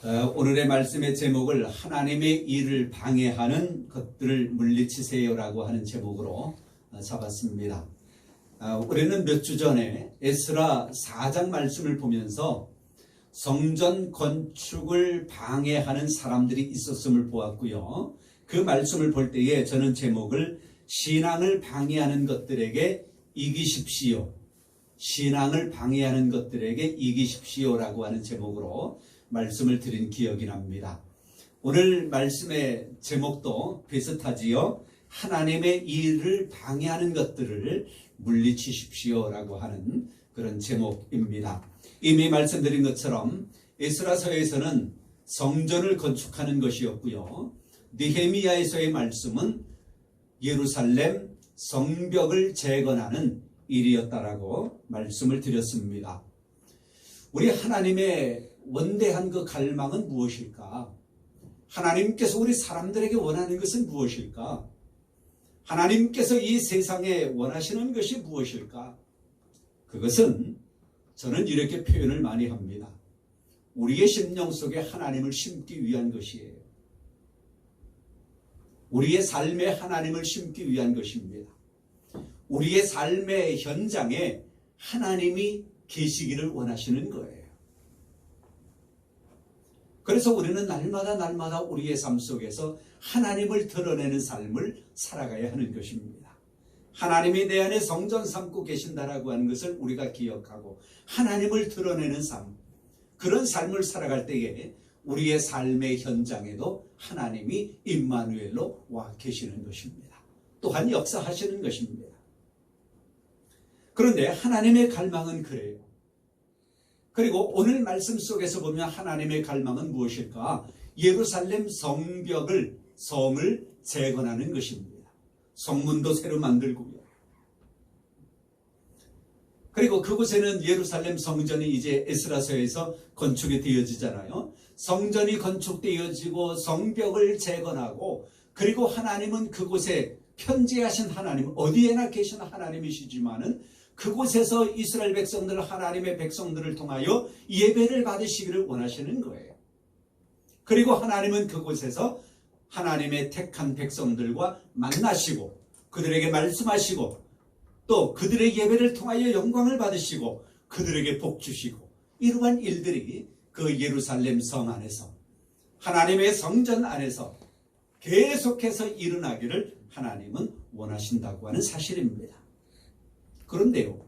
오늘의 말씀의 제목을 하나님의 일을 방해하는 것들을 물리치세요라고 하는 제목으로 잡았습니다. 우리는 몇 주 전에 에스라 4장 말씀을 보면서 성전 건축을 방해하는 사람들이 있었음을 보았고요. 그 말씀을 볼 때에 저는 제목을 신앙을 방해하는 것들에게 이기십시오. 신앙을 방해하는 것들에게 이기십시오라고 하는 제목으로 말씀을 드린 기억이 납니다. 오늘 말씀의 제목도 비슷하지요. 하나님의 일을 방해하는 것들을 물리치십시오라고 하는 그런 제목입니다. 이미 말씀드린 것처럼 에스라서에서는 성전을 건축하는 것이었고요. 느헤미야에서의 말씀은 예루살렘 성벽을 재건하는 일이었다라고 말씀을 드렸습니다. 우리 하나님의 원대한 그 갈망은 무엇일까? 하나님께서 우리 사람들에게 원하는 것은 무엇일까? 하나님께서 이 세상에 원하시는 것이 무엇일까? 그것은 저는 이렇게 표현을 많이 합니다. 우리의 심령 속에 하나님을 심기 위한 것이에요. 우리의 삶에 하나님을 심기 위한 것입니다. 우리의 삶의 현장에 하나님이 계시기를 원하시는 거예요. 그래서 우리는 날마다 우리의 삶 속에서 하나님을 드러내는 삶을 살아가야 하는 것입니다. 하나님이 내 안에 성전 삼고 계신다라고 하는 것을 우리가 기억하고 하나님을 드러내는 삶, 그런 삶을 살아갈 때에 우리의 삶의 현장에도 하나님이 임마누엘로 와 계시는 것입니다. 또한 역사하시는 것입니다. 그런데 하나님의 갈망은 그래요. 그리고 오늘 말씀 속에서 보면 하나님의 갈망은 무엇일까? 예루살렘 성을 재건하는 것입니다. 성문도 새로 만들고요. 그리고 그곳에는 예루살렘 성전이 이제 에스라서에서 건축이 되어지잖아요. 성전이 건축되어지고 성벽을 재건하고, 그리고 하나님은 그곳에 편재하신 하나님, 어디에나 계신 하나님이시지만은 그곳에서 이스라엘 백성들, 하나님의 백성들을 통하여 예배를 받으시기를 원하시는 거예요. 그리고 하나님은 그곳에서 하나님의 택한 백성들과 만나시고 그들에게 말씀하시고 또 그들의 예배를 통하여 영광을 받으시고 그들에게 복 주시고, 이러한 일들이 그 예루살렘 성 안에서 하나님의 성전 안에서 계속해서 일어나기를 하나님은 원하신다고 하는 사실입니다. 그런데요,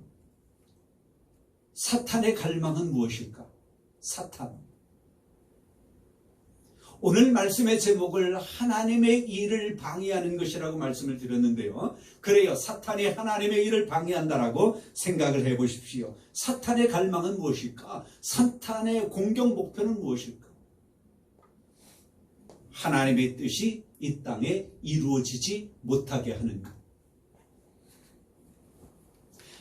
사탄의 갈망은 무엇일까? 사탄. 오늘 말씀의 제목을 하나님의 일을 방해하는 것이라고 말씀을 드렸는데요. 그래요, 사탄이 하나님의 일을 방해한다라고 생각을 해보십시오. 사탄의 갈망은 무엇일까? 사탄의 공격 목표는 무엇일까? 하나님의 뜻이 이 땅에 이루어지지 못하게 하는 것.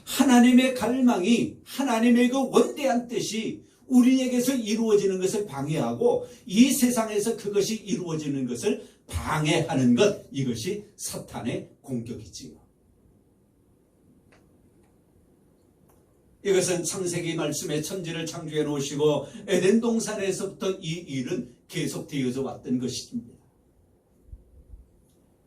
하나님의 갈망이, 하나님의 그 원대한 뜻이 우리에게서 이루어지는 것을 방해하고 이 세상에서 그것이 이루어지는 것을 방해하는 것, 이것이 사탄의 공격이지요. 이것은 창세기 말씀에 천지를 창조해 놓으시고 에덴 동산에서부터 이 일은 계속되어져 왔던 것입니다.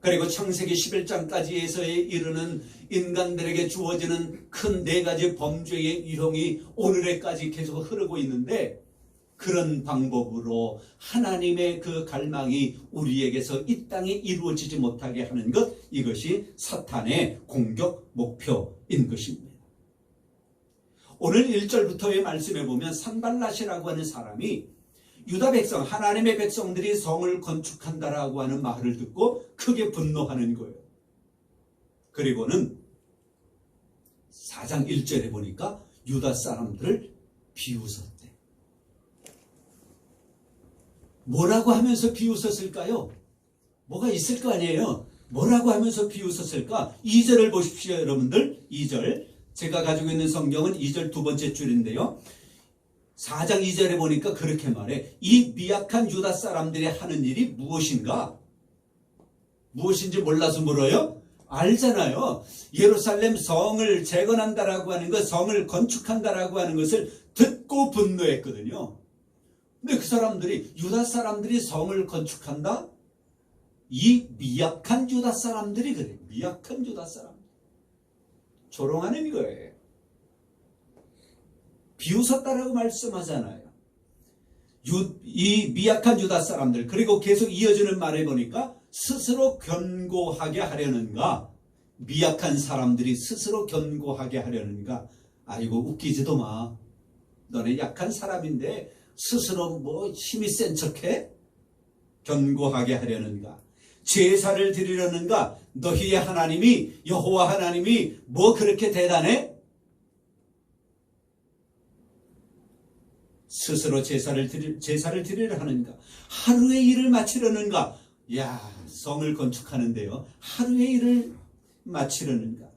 그리고 창세기 11장까지에서에 이르는 인간들에게 주어지는 큰 4가지 범죄의 유형이 오늘에까지 계속 흐르고 있는데, 그런 방법으로 하나님의 그 갈망이 우리에게서 이 땅에 이루어지지 못하게 하는 것, 이것이 사탄의 공격 목표인 것입니다. 오늘 1절부터의 말씀에 보면 산발랏이라고 하는 사람이 유다 백성, 하나님의 백성들이 성을 건축한다라고 하는 말을 듣고 크게 분노하는 거예요. 그리고는 4장 1절에 보니까 유다 사람들을 비웃었대. 뭐라고 하면서 비웃었을까요? 뭐가 있을 거 아니에요? 뭐라고 하면서 비웃었을까? 2절을 보십시오, 여러분들. 2절. 제가 가지고 있는 성경은 2절 두 번째 줄인데요. 4장 2절에 보니까 그렇게 말해. 이 미약한 유다 사람들이 하는 일이 무엇인가? 무엇인지 몰라서 물어요? 알잖아요. 예루살렘 성을 재건한다라고 하는 것, 성을 건축한다라고 하는 것을 듣고 분노했거든요. 근데 그 사람들이, 유다 사람들이 성을 건축한다? 이 미약한 유다 사람들이 그래요. 미약한 유다 사람. 조롱하는 거예요. 비웃었다라고 말씀하잖아요. 이 미약한 유다 사람들. 그리고 계속 이어지는 말을 보니까 스스로 견고하게 하려는가? 미약한 사람들이 스스로 견고하게 하려는가? 아이고, 웃기지도 마. 너네 약한 사람인데 스스로 뭐 힘이 센 척해? 견고하게 하려는가? 제사를 드리려는가? 너희의 하나님이, 여호와 하나님이 뭐 그렇게 대단해? 스스로 제사를 드리려 하는가? 하루의 일을 마치려는가? 야, 성을 건축하는데요, 하루의 일을 마치려는가?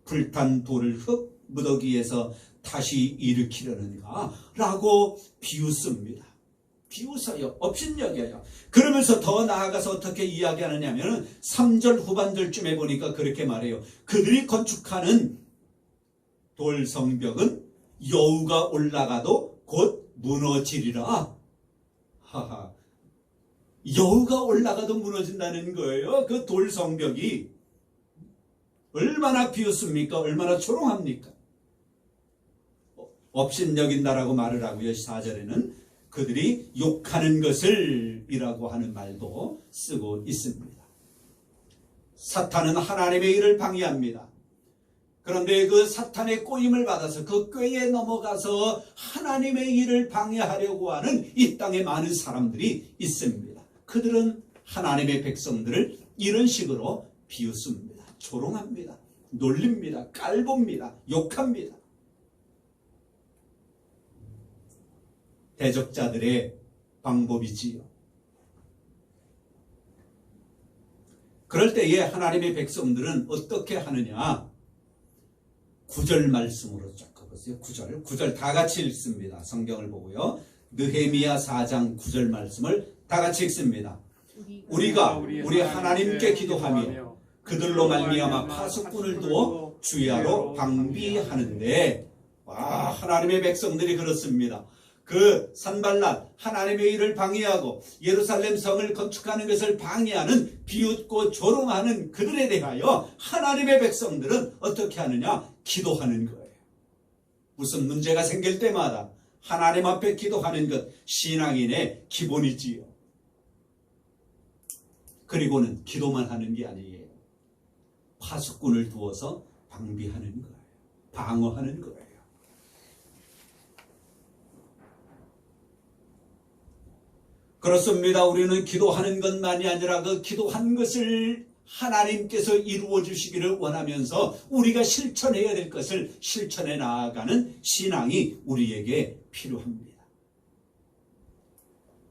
불탄 돌을 흙 무더기에서 다시 일으키려는가? 라고 비웃습니다. 비웃어요. 업신여겨요. 그러면서 더 나아가서 어떻게 이야기하느냐면 3절 후반절쯤에 보니까 그렇게 말해요. 그들이 건축하는 돌 성벽은 여우가 올라가도 곧 무너지리라. 하하. 여우가 올라가도 무너진다는 거예요. 그 돌 성벽이 얼마나 비웃습니까? 얼마나 조롱합니까? 업신여긴다라고 말을 하고요. 4절에는 그들이 욕하는 것을 이라고 하는 말도 쓰고 있습니다. 사탄은 하나님의 일을 방해합니다. 그런데 그 사탄의 꼬임을 받아서 그 꾀에 넘어가서 하나님의 일을 방해하려고 하는 이 땅에 많은 사람들이 있습니다. 그들은 하나님의 백성들을 이런 식으로 비웃습니다. 조롱합니다. 놀립니다. 깔봅니다. 욕합니다. 대적자들의 방법이지요. 그럴 때에 하나님의 백성들은 어떻게 하느냐? 9절 말씀으로 적어보세요. 9절 다 같이 읽습니다. 성경을 보고요. 느헤미야 4장 9절 말씀을 다 같이 읽습니다. 우리가 우리 하나님께 기도하며 그들로 말미암아 파수꾼을 두어 주야로 방비하는데, 와, 하나님의 백성들이 그렇습니다. 그 산발랏, 하나님의 일을 방해하고 예루살렘 성을 건축하는 것을 방해하는, 비웃고 조롱하는 그들에 대하여 하나님의 백성들은 어떻게 하느냐? 기도하는 거예요. 무슨 문제가 생길 때마다 하나님 앞에 기도하는 것, 신앙인의 기본이지요. 그리고는 기도만 하는 게 아니에요. 파수꾼을 두어서 방비하는 거예요. 방어하는 거예요. 그렇습니다. 우리는 기도하는 것만이 아니라 그 기도한 것을 하나님께서 이루어 주시기를 원하면서 우리가 실천해야 될 것을 실천해 나아가는 신앙이 우리에게 필요합니다.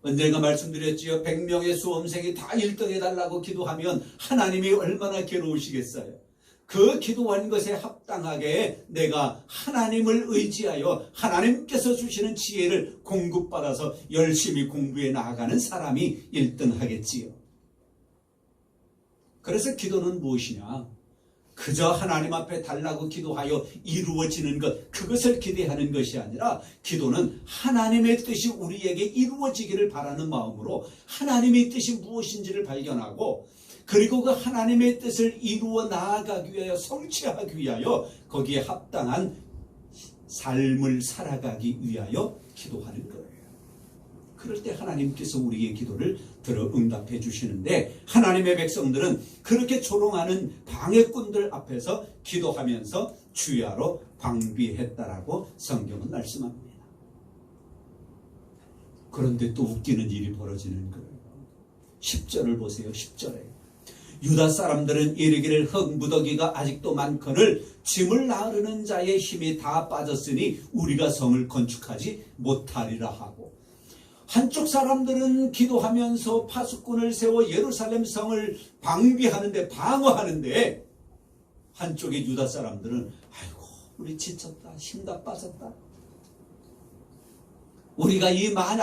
언젠가 말씀드렸지요. 100명의 수험생이 다 1등 해달라고 기도하면 하나님이 얼마나 괴로우시겠어요. 그 기도한 것에 합당하게 내가 하나님을 의지하여 하나님께서 주시는 지혜를 공급받아서 열심히 공부해 나아가는 사람이 1등 하겠지요. 그래서 기도는 무엇이냐? 그저 하나님 앞에 달라고 기도하여 이루어지는 것, 그것을 기대하는 것이 아니라, 기도는 하나님의 뜻이 우리에게 이루어지기를 바라는 마음으로 하나님의 뜻이 무엇인지를 발견하고, 그리고 그 하나님의 뜻을 이루어 나아가기 위하여, 성취하기 위하여 거기에 합당한 삶을 살아가기 위하여 기도하는 거예요. 그럴 때 하나님께서 우리의 기도를 들어 응답해 주시는데, 하나님의 백성들은 그렇게 조롱하는 방해꾼들 앞에서 기도하면서 주야로 방비했다라고 성경은 말씀합니다. 그런데 또 웃기는 일이 벌어지는 거예요. 10절을 보세요. 10절에 유다 사람들은 이르기를 흙 무더기가 아직도 많거늘 짐을 나르는 자의 힘이 다 빠졌으니 우리가 성을 건축하지 못하리라 하고, 한쪽 사람들은 기도하면서 파수꾼을 세워 예루살렘 성을 방비하는데, 방어하는데, 한쪽의 유다 사람들은 아이고 우리 지쳤다, 힘 다 빠졌다, 우리가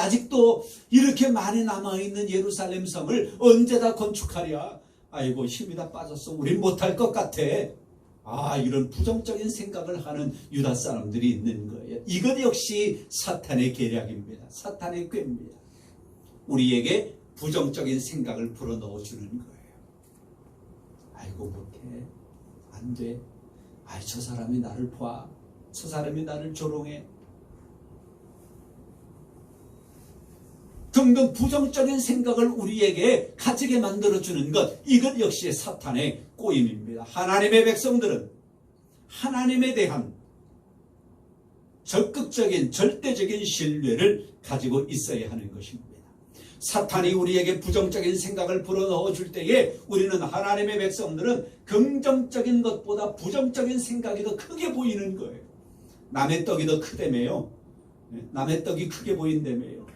아직도 이렇게 많이 남아있는 예루살렘 성을 언제 다 건축하랴, 아이고 힘이 다 빠졌어, 우린 못할 것 같아. 이런 부정적인 생각을 하는 유다 사람들이 있는 거예요. 이것 역시 사탄의 계략입니다. 사탄의 꾀입니다. 우리에게 부정적인 생각을 불어넣어 주는 거예요. 아이고 못해, 안 돼, 저 사람이 나를 봐, 저 사람이 나를 조롱해 등등 부정적인 생각을 우리에게 가지게 만들어주는 것, 이것 역시 사탄의 꼬임입니다. 하나님의 백성들은 하나님에 대한 적극적인 절대적인 신뢰를 가지고 있어야 하는 것입니다. 사탄이 우리에게 부정적인 생각을 불어넣어 줄 때에 우리는, 하나님의 백성들은 긍정적인 것보다 부정적인 생각이 더 크게 보이는 거예요. 남의 떡이 더 크다며요. 남의 떡이 크게 보인다며요.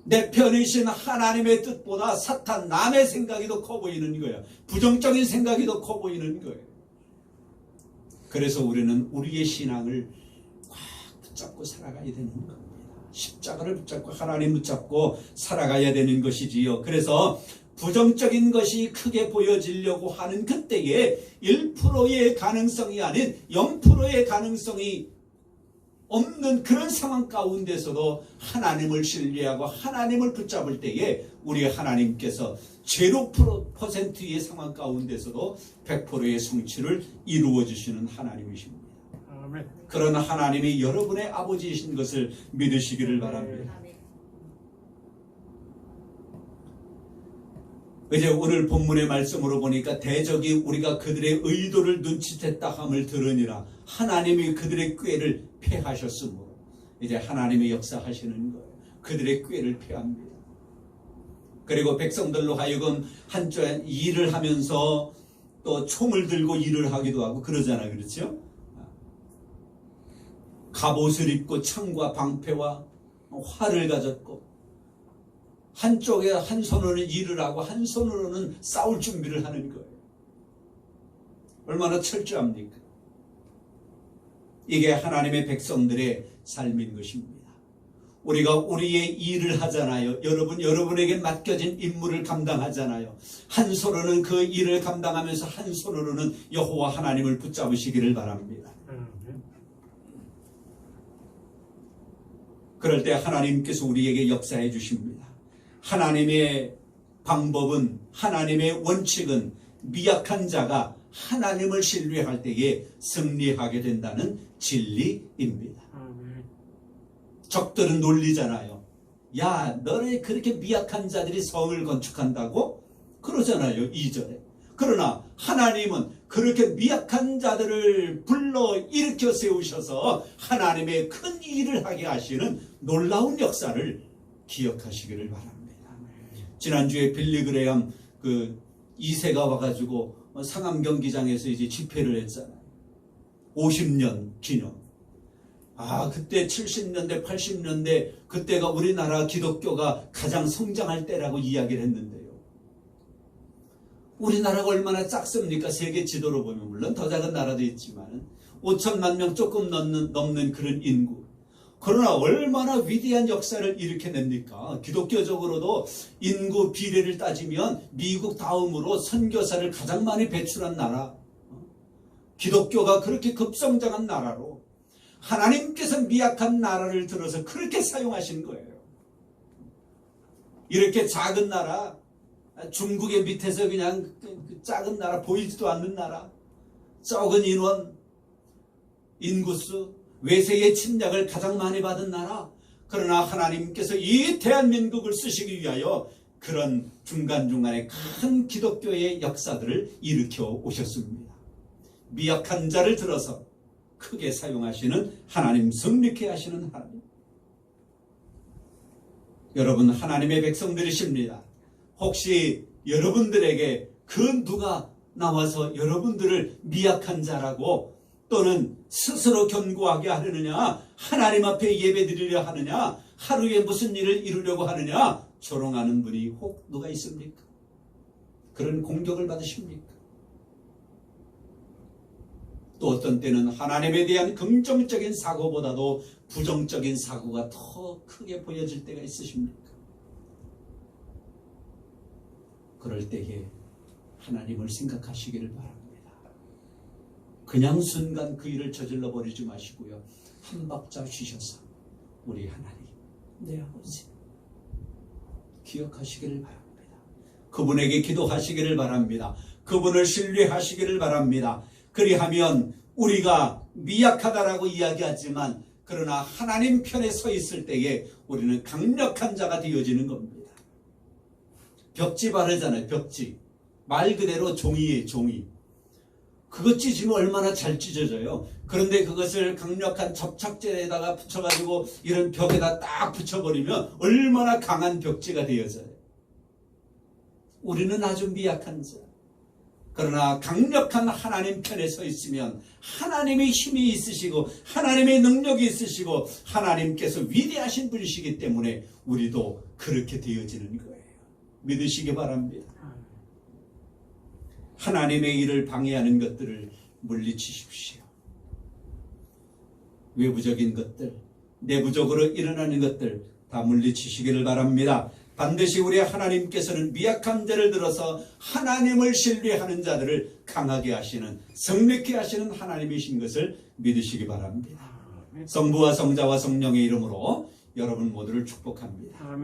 내 편이신 하나님의 뜻보다 사탄, 남의 생각이 더 커 보이는 거예요. 부정적인 생각이 더 커 보이는 거예요. 그래서 우리는 우리의 신앙을 꽉 붙잡고 살아가야 되는 겁니다. 십자가를 붙잡고 하나님 붙잡고 살아가야 되는 것이지요. 그래서 부정적인 것이 크게 보여지려고 하는 그때에 1%의 가능성이 아닌 0%의 가능성이 없는 그런 상황 가운데서도 하나님을 신뢰하고 하나님을 붙잡을 때에 우리 하나님께서 0%의 상황 가운데서도 100%의 성취를 이루어 주시는 하나님이십니다. 아멘. 그런 하나님이 여러분의 아버지이신 것을 믿으시기를 바랍니다. 이제 오늘 본문의 말씀으로 보니까 대적이 우리가 그들의 의도를 눈치챘다 함을 들으니라. 하나님이 그들의 꾀를 패하셨으므로 이제 하나님의 역사하시는 거예요. 그들의 꾀를 패합니다. 그리고 백성들로 하여금 한쪽 일을 하면서 또 총을 들고 일을 하기도 하고 그러잖아요. 그렇죠? 갑옷을 입고 창과 방패와 활을 가졌고, 한쪽에 한 손으로는 일을 하고 한 손으로는 싸울 준비를 하는 거예요. 얼마나 철저합니까? 이게 하나님의 백성들의 삶인 것입니다. 우리가 우리의 일을 하잖아요. 여러분에게 맡겨진 임무를 감당하잖아요. 한 손으로는 그 일을 감당하면서 한 손으로는 여호와 하나님을 붙잡으시기를 바랍니다. 그럴 때 하나님께서 우리에게 역사해 주십니다. 하나님의 방법은, 하나님의 원칙은 미약한 자가 하나님을 신뢰할 때에 승리하게 된다는 진리입니다. 적들은 놀리잖아요. 야, 너네 그렇게 미약한 자들이 성을 건축한다고? 그러잖아요. 2절에. 그러나 하나님은 그렇게 미약한 자들을 불러 일으켜 세우셔서 하나님의 큰 일을 하게 하시는 놀라운 역사를 기억하시기를 바랍니다. 지난주에 빌리 그레엄 그 2세가 와가지고 상암 경기장에서 이제 집회를 했잖아요. 50년 기념. 그때 70년대, 80년대, 그때가 우리나라 기독교가 가장 성장할 때라고 이야기를 했는데요. 우리나라가 얼마나 작습니까? 세계 지도로 보면. 물론 더 작은 나라도 있지만 5천만 명 조금 넘는 그런 인구. 그러나 얼마나 위대한 역사를 일으켜냅니까? 기독교적으로도 인구 비례를 따지면 미국 다음으로 선교사를 가장 많이 배출한 나라, 기독교가 그렇게 급성장한 나라로 하나님께서 미약한 나라를 들어서 그렇게 사용하신 거예요. 이렇게 작은 나라, 중국의 밑에서 그냥 작은 나라, 보이지도 않는 나라, 적은 인원, 인구수, 외세의 침략을 가장 많이 받은 나라, 그러나 하나님께서 이 대한민국을 쓰시기 위하여 그런 중간중간에 큰 기독교의 역사들을 일으켜 오셨습니다. 미약한 자를 들어서 크게 사용하시는 하나님, 성립케 하시는 하나님. 여러분 하나님의 백성들이십니다. 혹시 여러분들에게 그 누가 나와서 여러분들을 미약한 자라고 또는 스스로 견고하게 하려느냐, 하나님 앞에 예배드리려 하느냐, 하루에 무슨 일을 이루려고 하느냐 조롱하는 분이 혹 누가 있습니까? 그런 공격을 받으십니까? 또 어떤 때는 하나님에 대한 긍정적인 사고보다도 부정적인 사고가 더 크게 보여질 때가 있으십니까? 그럴 때에 하나님을 생각하시기를 바랍니다. 그냥 순간 그 일을 저질러 버리지 마시고요. 한 박자 쉬셔서 우리 하나님, 내 아버지 기억하시기를 바랍니다. 그분에게 기도하시기를 바랍니다. 그분을 신뢰하시기를 바랍니다. 그리하면 우리가 미약하다라고 이야기하지만 그러나 하나님 편에 서 있을 때에 우리는 강력한 자가 되어지는 겁니다. 벽지 바르잖아요. 벽지. 말 그대로 종이에요. 종이. 그거 찢으면 얼마나 잘 찢어져요. 그런데 그것을 강력한 접착제에다가 붙여가지고 이런 벽에다 딱 붙여버리면 얼마나 강한 벽지가 되어져요. 우리는 아주 미약한 자. 그러나 강력한 하나님 편에 서 있으면 하나님의 힘이 있으시고 하나님의 능력이 있으시고 하나님께서 위대하신 분이시기 때문에 우리도 그렇게 되어지는 거예요. 믿으시기 바랍니다. 하나님의 일을 방해하는 것들을 물리치십시오. 외부적인 것들, 내부적으로 일어나는 것들 다 물리치시기를 바랍니다. 반드시 우리 하나님께서는 미약한 자를 들어서 하나님을 신뢰하는 자들을 강하게 하시는, 성립케 하시는 하나님이신 것을 믿으시기 바랍니다. 성부와 성자와 성령의 이름으로 여러분 모두를 축복합니다.